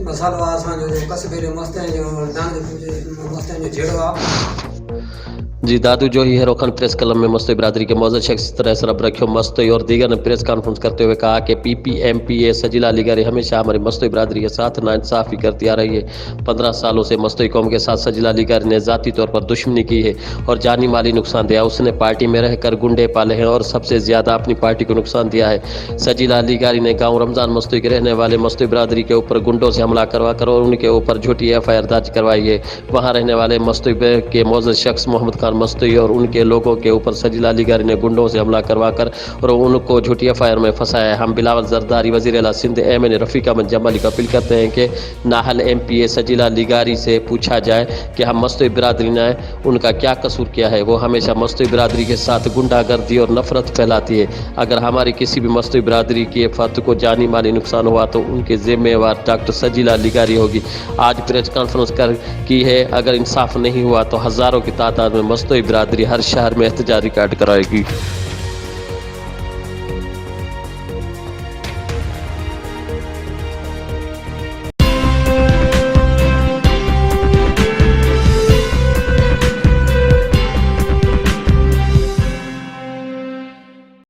मसालो असांजो जो कस्बे जो मस्त जो नांग मस्त जो झेड़ो आहे। जी दादू जो ही हेरोखन प्रेस क्लब में मस्तोई बिरादरी के मौजूद शख्स इस तरह सरब रखियो मस्तोई और दीगर ने प्रेस कॉन्फ्रेंस करते हुए कहा कि PPMPA सजीला अलीगरी हमेशा हमारी मस्तोई बिरादरी के साथ नाइंसाफ़ी करती आ रही है। 15 सालों से मस्तोई कौम के साथ सजीला अलीगरी ने ज़ाती तौर पर दुश्मनी की है और जानी माली नुकसान दिया। उसने पार्टी में रहकर गुंडे पाले हैं और सबसे ज़्यादा अपनी पार्टी को नुकसान दिया है। सजीला अलीगरी ने गाँव रमज़ान मस्तोई के रहने वाले मस्तोई बिरादरी के ऊपर गुंडों से हमला करवा कर और उनके ऊपर झूठी FIR दर्ज करवाई है। वहाँ रहने वाले मस्तोई के मौजूद शख्स मोहम्मद खान मस्तोई और उनके लोगों के ऊपर सजीला अलीगरी ने गुंडों से हमला करवाकर और उनको झूठी FIR में फंसाया है। हम बिलावल जरदारी वज़ीर आला सिंध MN रफ़ीक अहमद जमाली को अपील करते हैं कि नाहल MPA सजीला अलीगरी से पूछा जाए कि हम मस्तोई बिरादरी ने उनका क्या कसूर किया है। वो हमेशा मस्तोई बिरादरी के साथ गुंडागर्दी और नफरत फैलाती है। अगर हमारी किसी भी मस्तोई बिरादरी के फ़र्द को जानी माली नुकसान हुआ तो उनके जिम्मेवार डॉक्टर सजीला अलीगरी होगी। आज प्रेस कॉन्फ्रेंस की है। अगर इंसाफ नहीं हुआ तो हज़ारों की तादाद में मस्तोई बिरादरी हर शहर में एहतजाज रिकॉर्ड कराएगी।